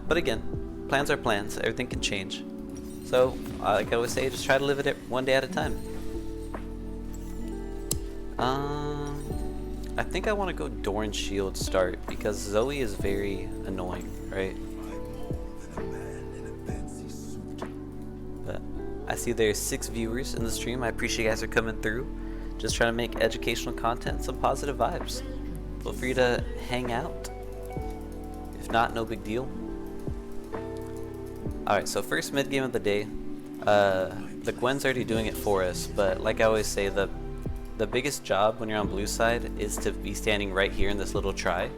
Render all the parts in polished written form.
But again, plans are plans. Everything can change. So, like I always say, just try to live it one day at a time. I think I want to go Dorn Shield start because Zoe is very annoying, right? But I see there's 6 viewers in the stream. I appreciate you guys are coming through. Just trying to make educational content, some positive vibes. Feel free to hang out. If not, no big deal. Alright, so first mid game of the day. The Gwen's already doing it for us, but like I always say, the biggest job when you're on blue side is to be standing right here in this little try,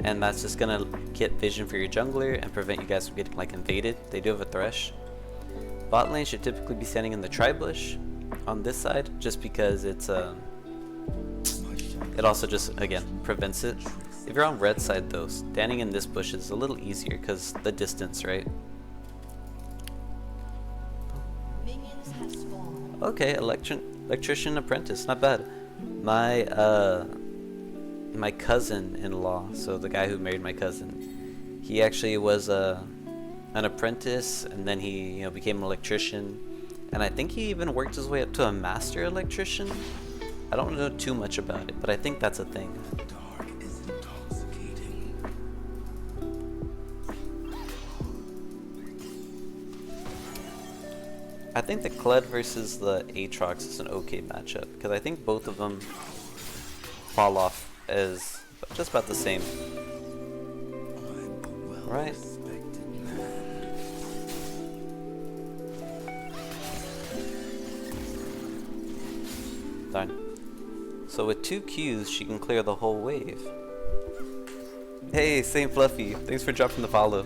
and that's just gonna get vision for your jungler and prevent you guys from getting like invaded. They do have a thresh. Bot lane should typically be standing in the tri bush on this side, just because it's it also just again prevents it. If you're on red side though, standing in this bush is a little easier because the distance, right? Okay, electrician apprentice, not bad. My my cousin-in-law, so the guy who married my cousin, he actually was an apprentice, and then he became an electrician, and I think he even worked his way up to a master electrician. I don't know too much about it, but I think that's a thing. I think the Kled versus the Aatrox is an okay matchup, because I think both of them fall off as just about the same. Right? Darn. So with 2 Qs, she can clear the whole wave. Hey, Saint Fluffy, thanks for dropping the follow.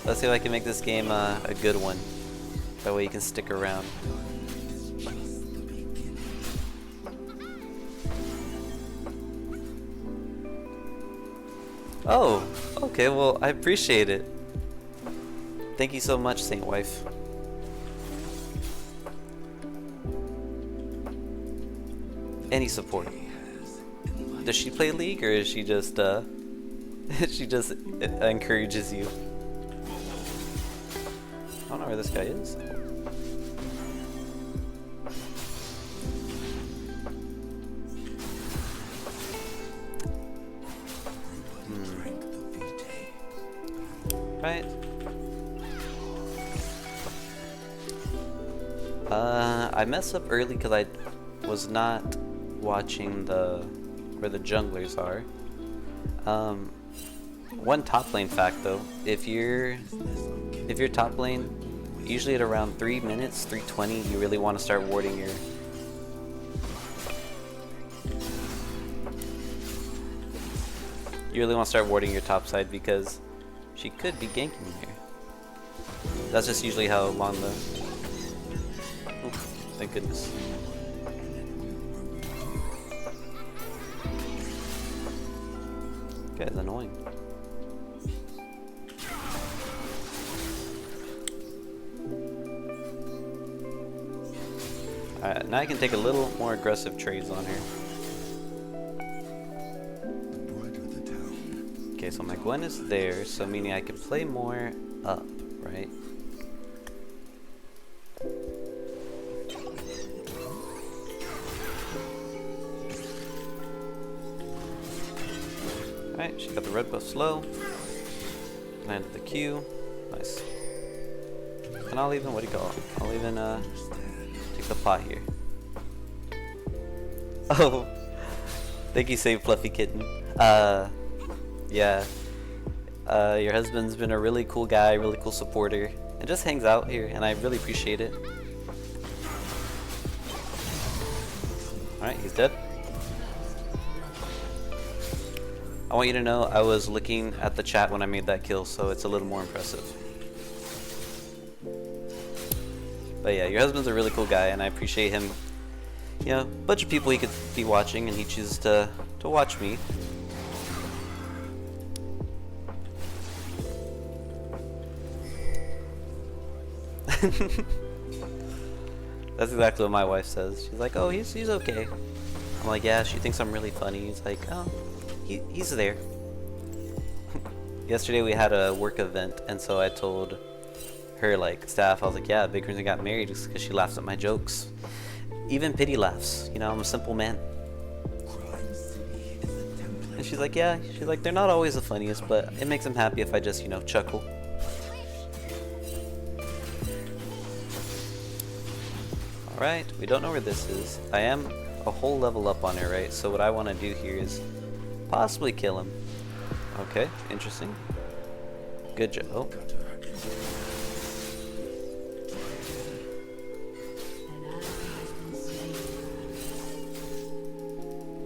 Let's see if I can make this game a good one. That way you can stick around. Oh, okay, well, I appreciate it. Thank you so much, Saint Wife. Any support. Does she play League, or is she just, she just encourages you? I don't know where this guy is. Right. I messed up early because I was not watching where the junglers are. One top lane fact though, if you're top lane, usually at around 3 minutes, 3:20, you really want to start warding your... You really want to start warding your top side because she could be ganking here. That's just usually how long the... Oof, thank goodness. This guy's annoying. Alright, now I can take a little more aggressive trades on her. Okay, so my Gwen is there, so meaning I can play more up, right? Alright, she got the red buff slow. Landed the Q. Nice. And I'll even, what do you call it? I'll even take the pot here. Oh, thank you, Save Fluffy Kitten. Yeah, your husband's been a really cool guy, really cool supporter, and just hangs out here, and I really appreciate it. Alright, he's dead. I want you to know I was looking at the chat when I made that kill, so it's a little more impressive. But yeah, your husband's a really cool guy, and I appreciate him. You know, a bunch of people he could be watching, and he chooses to watch me. That's exactly what my wife says. She's like, oh, he's okay. I'm like, yeah, she thinks I'm really funny. He's like, oh, he's there. Yesterday we had a work event, and so I told her like staff, I was like, yeah, big reason I got married is because she laughs at my jokes. Even pity laughs, you know, I'm a simple man. And she's like, yeah, she's like, they're not always the funniest, but it makes them happy if I just, you know, chuckle. Alright, we don't know where this is. I am a whole level up on her, right? So what I want to do here is possibly kill him. Okay, interesting. Good job. Oh.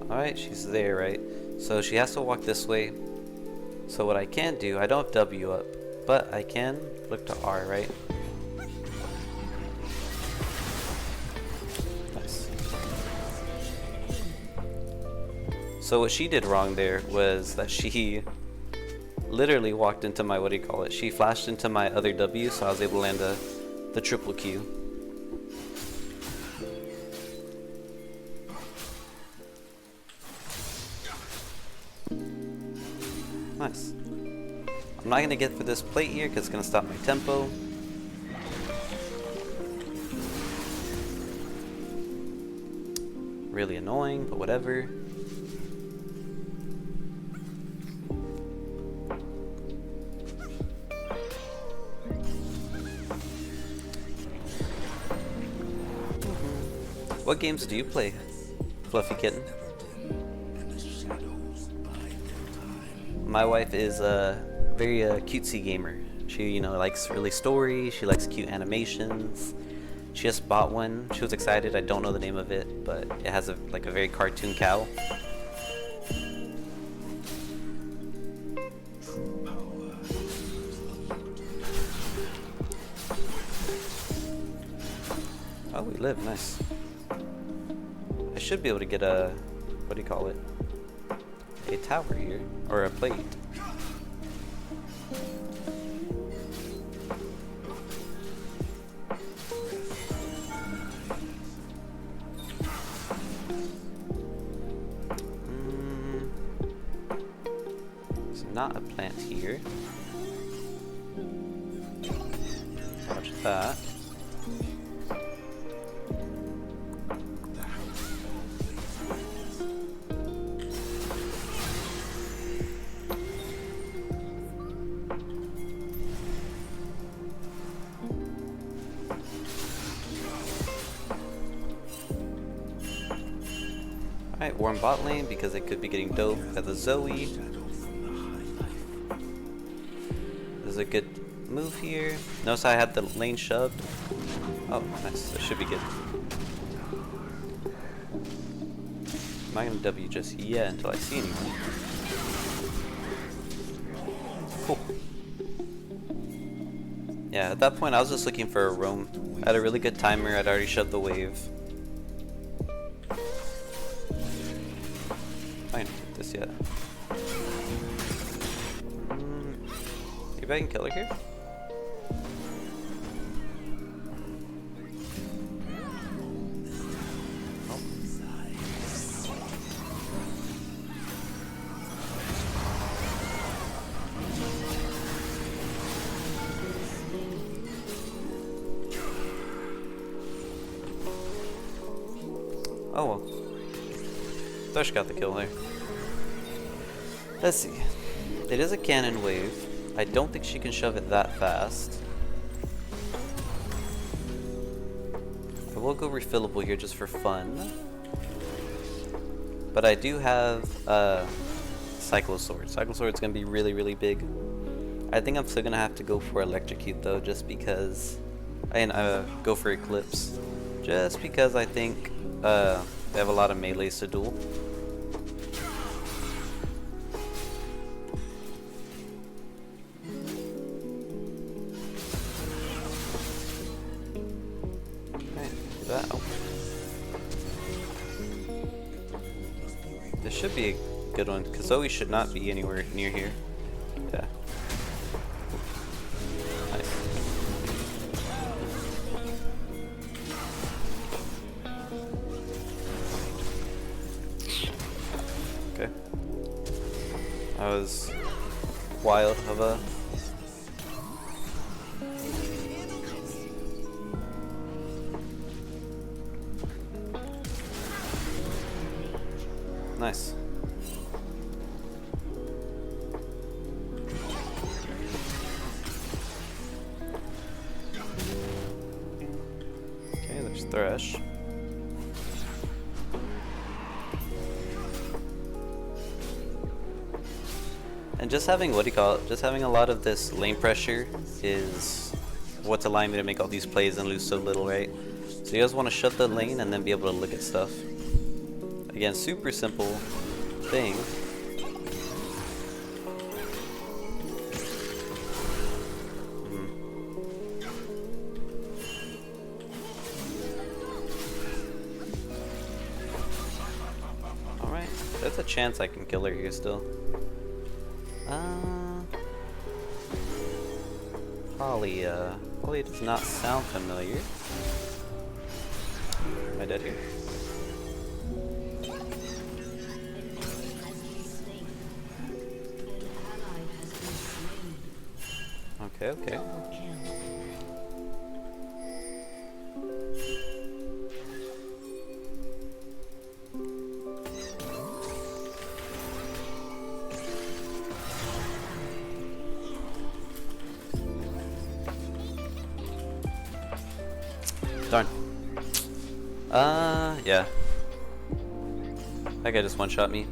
Alright, she's there, right? So she has to walk this way. So what I can do, I don't have W up, but I can look to R, right? Nice. So what she did wrong there was that she literally walked into my, what do you call it? She flashed into my other W, so I was able to land the triple Q. Nice. I'm not gonna get for this plate here because it's gonna stop my tempo. Really annoying, but whatever. What games do you play, Fluffy Kitten? My wife is a very cutesy gamer. She, you know, likes really stories. She likes cute animations. She just bought one. She was excited. I don't know the name of it, but it has a like a very cartoon cow. Oh, we live. Nice. I should be able to get a, what do you call it? A tower here, or a plate. There's not a plant here. Watch that. Alright, warm bot lane because it could be getting dope at the Zoe. This is a good move here. Notice I had the lane shoved. Oh, nice. That should be good. I'm not gonna W just yet until I see anyone. Cool. Yeah, at that point I was just looking for a roam. I had a really good timer. I'd already shoved the wave. I didn't get this yet. Maybe I can kill her here? Oh well. Thought got the kill there. Let's see. It is a cannon wave. I don't think she can shove it that fast. I will go refillable here just for fun. But I do have Cyclo Sword. Cyclo Sword's gonna be really, really big. I think I'm still gonna have to go for Electrocute though, just because. And go for Eclipse. Just because I think they have a lot of melees to duel. That. Oh. This should be a good one, because Zoe should not be anywhere near here. Yeah. Nice. Okay. wild of a... Nice. Okay, there's Thresh. And just having, what do you call it, just having a lot of this lane pressure is what's allowing me to make all these plays and lose so little, right? So you guys want to shut the lane and then be able to look at stuff. Again, super simple thing. Alright, there's a chance I can kill her here still. Polly does not sound familiar. Am I dead here? Okay, okay. Darn. Yeah. That guy just one-shot me.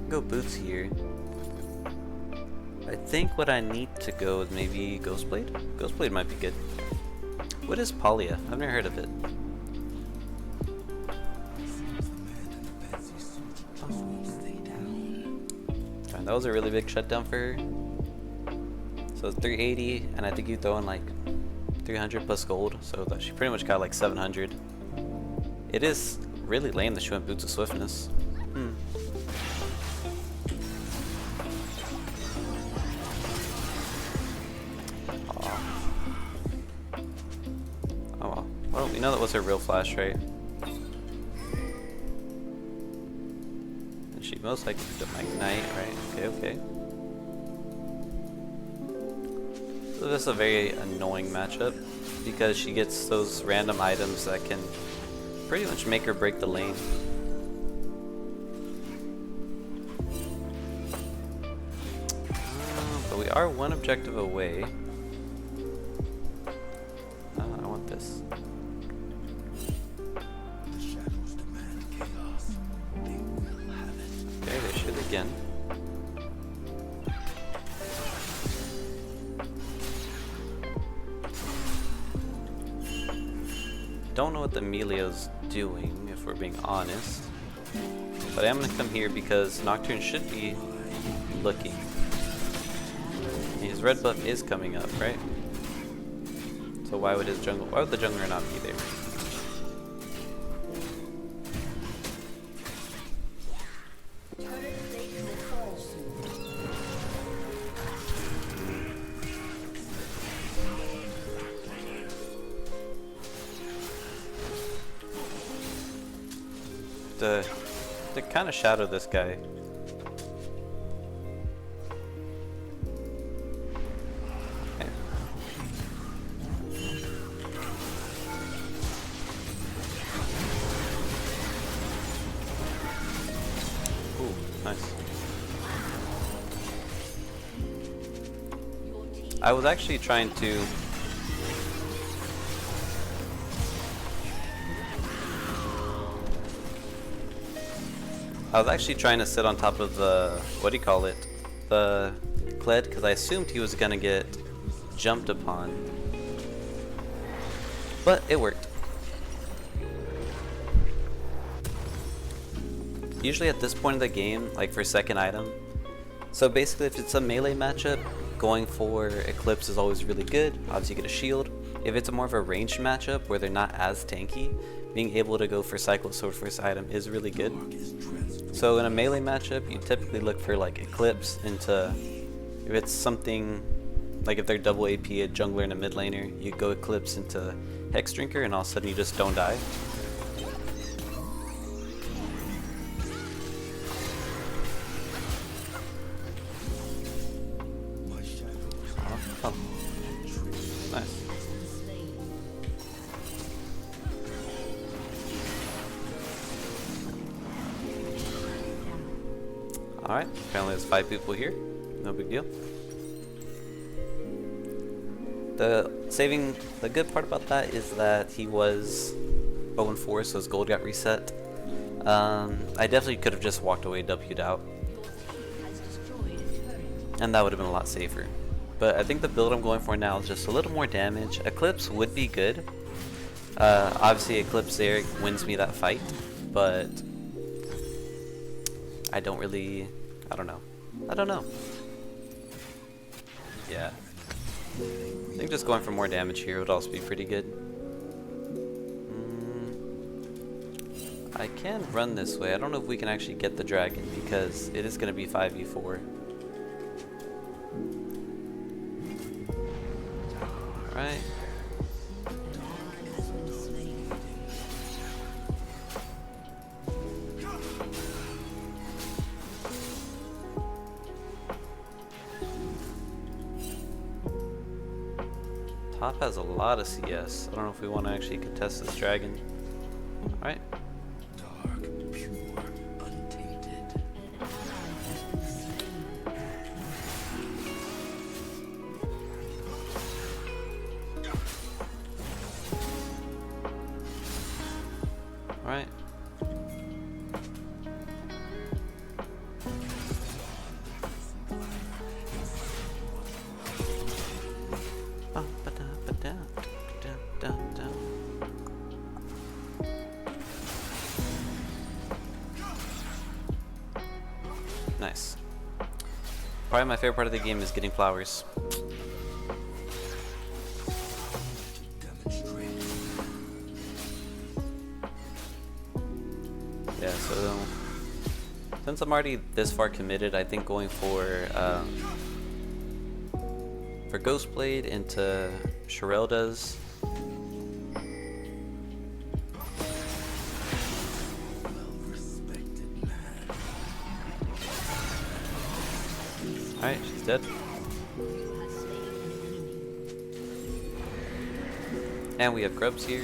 Go boots here. I think what I need to go is maybe Ghostblade? Ghostblade might be good. What is Polya? I've never heard of it. Darn, that was a really big shutdown for her. So it's 380, and I think you throw in like 300 plus gold, so that she pretty much got like 700. It is really lame that she went Boots of Swiftness. Oh well. Well, we know that was her real flash, right? And she most likely picked up my Ignite, right? Okay, okay. So this is a very annoying matchup because she gets those random items that can pretty much make or break the lane. But we are one objective away. I want this. Okay, they shoot again. Don't know what the Emilio's doing, if we're being honest. But I am going to come here because Nocturne should be looking. And his red buff is coming up, right? So why would the jungler not be there? To kind of shadow this guy. Okay. Ooh, nice. I was actually trying to sit on top of the, what do you call it? The Kled, because I assumed he was gonna get jumped upon. But it worked. Usually at this point of the game, like for second item, so basically if it's a melee matchup, going for Eclipse is always really good. Obviously you get a shield. If it's a more of a ranged matchup where they're not as tanky, being able to go for Cycle Sword first item is really good. So in a melee matchup, you typically look for like Eclipse into, if it's something, like if they're double AP, a jungler and a mid laner, you go Eclipse into Hex Drinker and all of a sudden you just don't die. Alright, apparently there's 5 people here. No big deal. The good part about that is that he was 0-4, so his gold got reset. I definitely could have just walked away, W'd out. And that would have been a lot safer. But I think the build I'm going for now is just a little more damage. Eclipse would be good. Obviously Eclipse there wins me that fight, but I don't know. Yeah. I think just going for more damage here would also be pretty good. I can run this way. I don't know if we can actually get the dragon because it is going to be 5v4. Alright. Top has a lot of CS. I don't know if we want to actually contest this dragon. Alright. Dark, pure, untainted. Alright. Nice. Probably my favorite part of the game is getting flowers. Yeah, so since I'm already this far committed, I think going for Ghostblade into Sherelda's. Alright, she's dead. And we have Grubs here.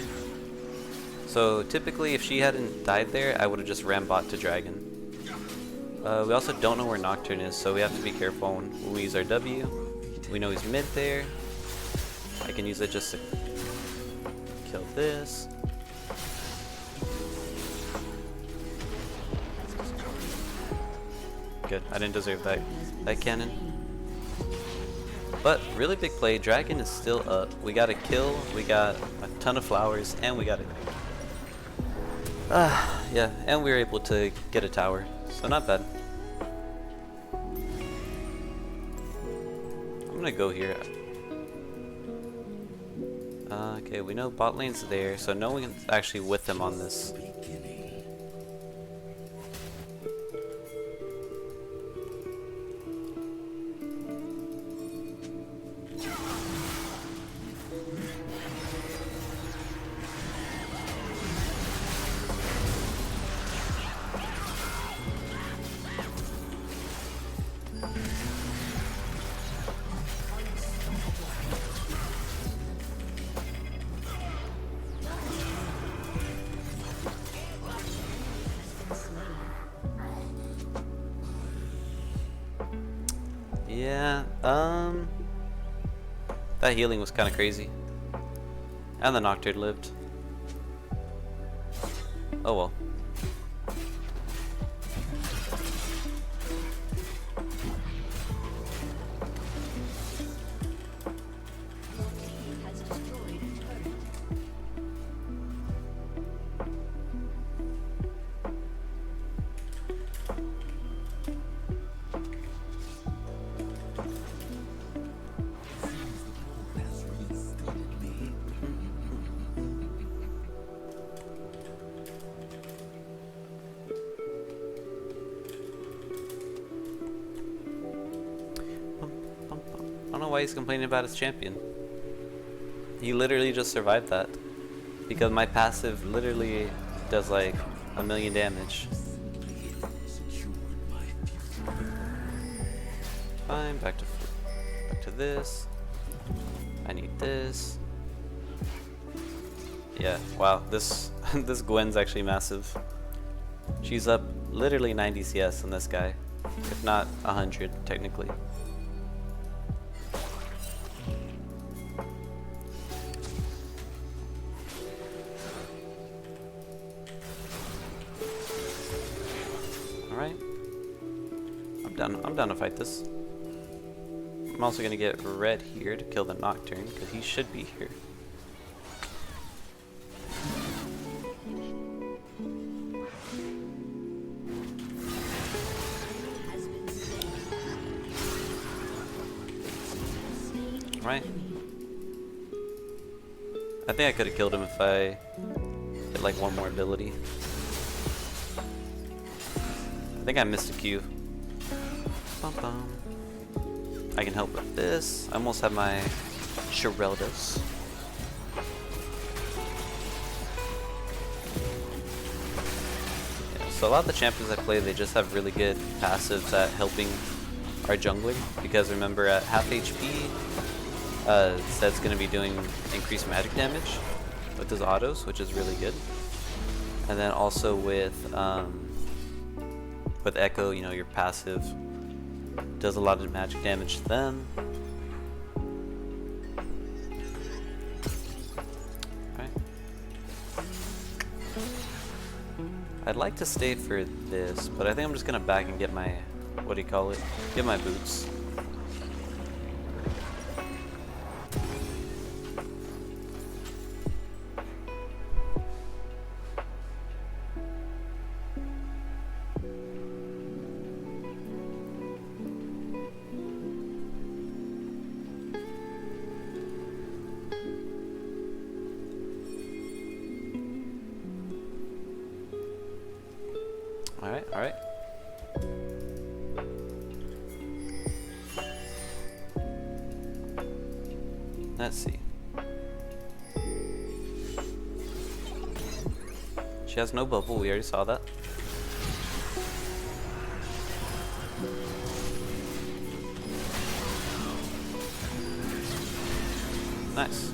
So typically if she hadn't died there, I would have just ran bot to Dragon. We also don't know where Nocturne is, so we have to be careful when we use our W. We know he's mid there. I can use it just to kill this. Good, I didn't deserve that cannon. But really big play, Dragon is still up. We got a kill, we got a ton of flowers, and we got a yeah, and we were able to get a tower, so not bad. I'm gonna go here. Okay, we know bot lane's there, so no one's actually with them on this. Yeah, that healing was kind of crazy. And the Nocturne lived. Oh well. I don't know why he's complaining about his champion. He literally just survived that. Because my passive literally does like 1,000,000 damage. Fine, back to this. I need this. Yeah, wow, this this Gwen's actually massive. She's up literally 90 CS on this guy. if not 100 technically. Alright. I'm down to fight this. I'm also gonna get red here to kill the Nocturne, because he should be here. Right? I think I could have killed him if I hit like one more ability. I think I missed a Q. Bum bum. I can help with this. I almost have my Shireldas. Yeah, so a lot of the champions I play, they just have really good passives at helping our jungler, because remember at half HP, Zed's going to be doing increased magic damage with his autos, which is really good. And then also with Echo, you know, your passive does a lot of magic damage to them. Right. I'd like to stay for this, but I think I'm just going to back and get my, what do you call it? Get my boots. Alright. Let's see. She has no bubble, we already saw that. Nice.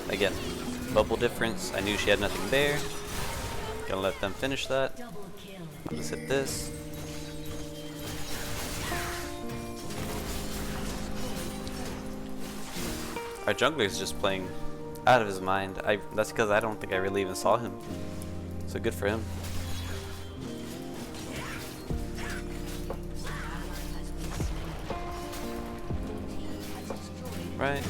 Again, bubble difference. I knew she had nothing there. Gonna let them finish that. I'll just hit this. Our jungler is just playing out of his mind. That's because I don't think I really even saw him. So good for him. Right.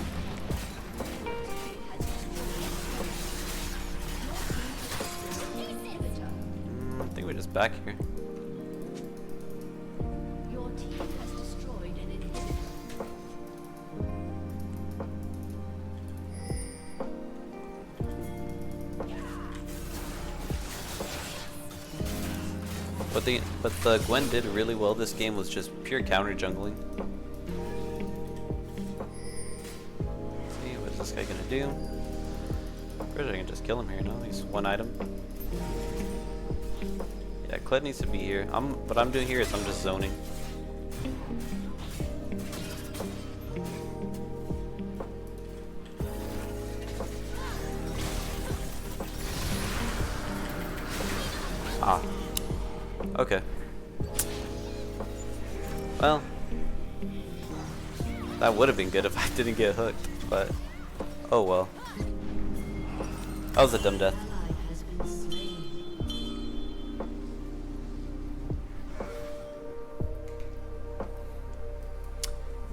I think we're just back here. Your team has destroyed an inhibitor. But the Gwen did really well this game was just pure counter jungling. Let's see, what's this guy gonna do? First I can just kill him here, no? He's one item. Yeah, Kled needs to be here. What I'm doing here is I'm just zoning. Ah. Okay. Well, that would have been good if I didn't get hooked, but oh well. That was a dumb death.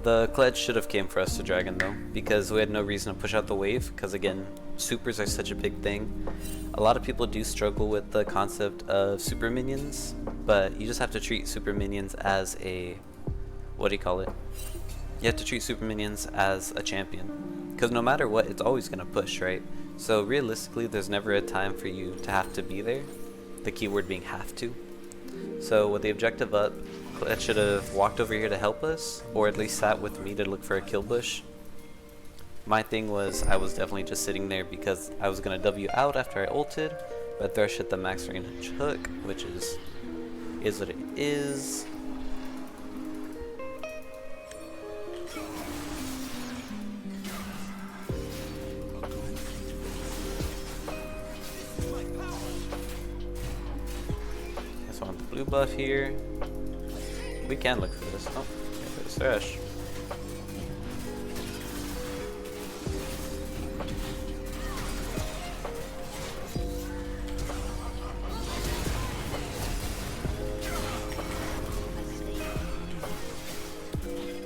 The Kled should have came for us to Dragon though, because we had no reason to push out the wave, because again, supers are such a big thing. A lot of people do struggle with the concept of super minions, but you just have to treat super minions as a, what do you call it? You have to treat super minions as a champion, because no matter what, it's always going to push, right? So realistically, there's never a time for you to have to be there, the keyword being have to. So with the objective up, Kled should have walked over here to help us, or at least sat with me to look for a kill bush. My thing was, I was definitely just sitting there because I was going to W out after I ulted, but Thresh hit the max range hook, which is what it is. buff here. We can look for this. Oh, there's Thresh.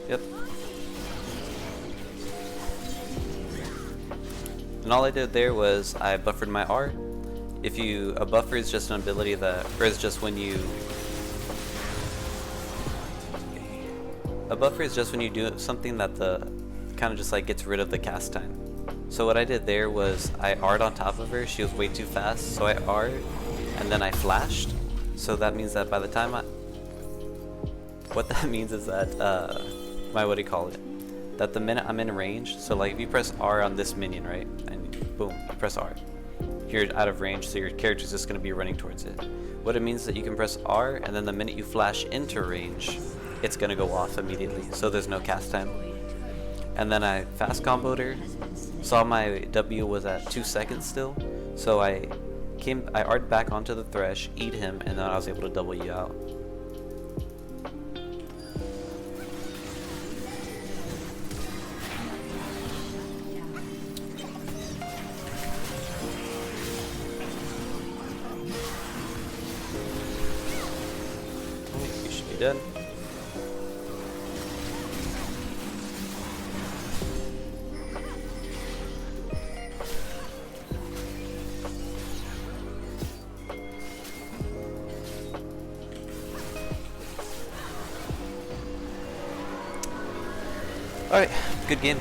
Yep. And all I did there was I buffered my R. If you, a buffer is just an ability that, or is just when you, a buffer is just when you do something that the, kind of just like gets rid of the cast time. So what I did there was I R'd on top of her, she was way too fast, so I R'd, and then I flashed. So that means that by the time what that means is that, what do you call it? That the minute I'm in range, so like if you press R on this minion, right, and boom, you press R. You're out of range, so your character's just going to be running towards it. What it means is that you can press R, and then the minute you flash into range, it's going to go off immediately, so there's no cast time. And then I fast comboed her, saw my W was at 2 seconds still, so I R'd back onto the Thresh, eat him, and then I was able to W out. You should be dead. Alright, good game.